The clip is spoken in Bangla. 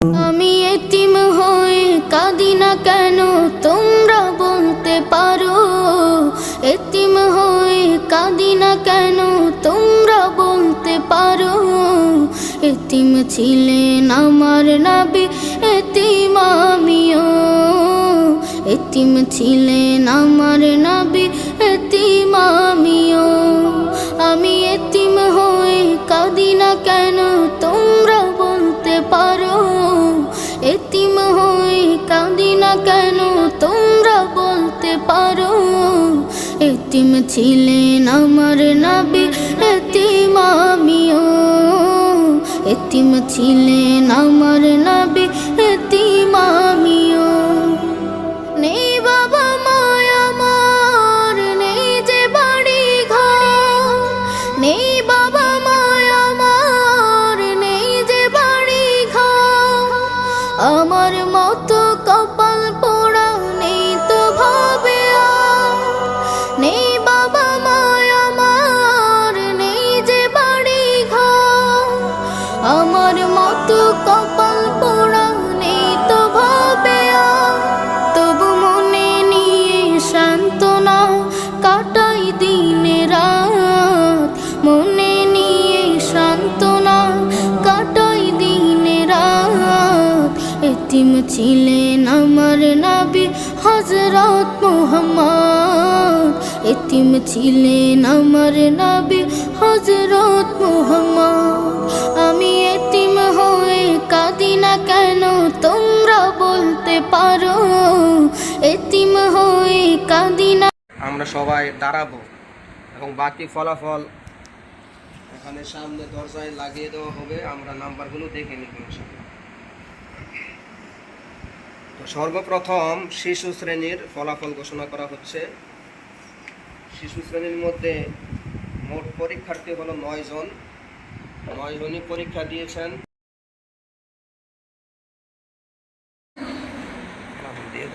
আমি এতিম হয়ে কাঁদি না কেন তোমরা বলতে পারো, এতিম হয়ে কাঁদি না কেন তোমরা বলতে পারো। এতিম ছিলেন আমার নবী, এতিম আমিও। এতিম ছিলেন আমার নবী, এতিম আমিও। আমি এতিম হয়ে কাঁদি না কেন তোমরা বলতে পারো, এতিম হয়ে কাঁদি না কেন তোমরা বলতে পারো। এতিম ছিলেন আমার নবী, এতিম আমিও। এতিম ছিলেন আমার নবী, এতিম আমিও। নেই বাবা মায় আমার, নেই যে বাড়ি ঘর, নেই বাবা মায় আমার, নেই যে বাড়ি ঘর। আমার মতো কপাল পোড়া নেই তো ভাবে আর, নেই বাবা মায় আমার, নেই যে বাড়ি ঘর। আমার মতো কপাল পোড়া নেই তো ভাবে আর, তবু মনে নিয়ে সান্ত্বনা কাটাই দিনে রাত। মনে নিয়ে সান্ত্বনা কাটাই দিনে রাত। এতিম ছিলেন আমার নবী হযরত মুহাম্মদ, এতিম ছিলেন আমার নবী হযরত মুহাম্মদ। আমি এতিম হয়ে কাঁদি না কেন তোমরা বলতে পারো, এতিম হয়ে কাঁদি না। আমরা সবাই দাঁড়াবো এবং বাকি ফলাফল এখানে সামনে দরজায় লাগিয়ে দেওয়া হবে। আমরা নাম্বারগুলো দেখে নিব ইনশাআল্লাহ। তো সর্বপ্রথম শিশু শ্রেণীর ফলাফল ঘোষণা করা হচ্ছে। শিশু শ্রেণীর মধ্যে মোট পরীক্ষার্থী হলো 9 জন। 9 জনই পরীক্ষা দিয়েছেন। দিয়ে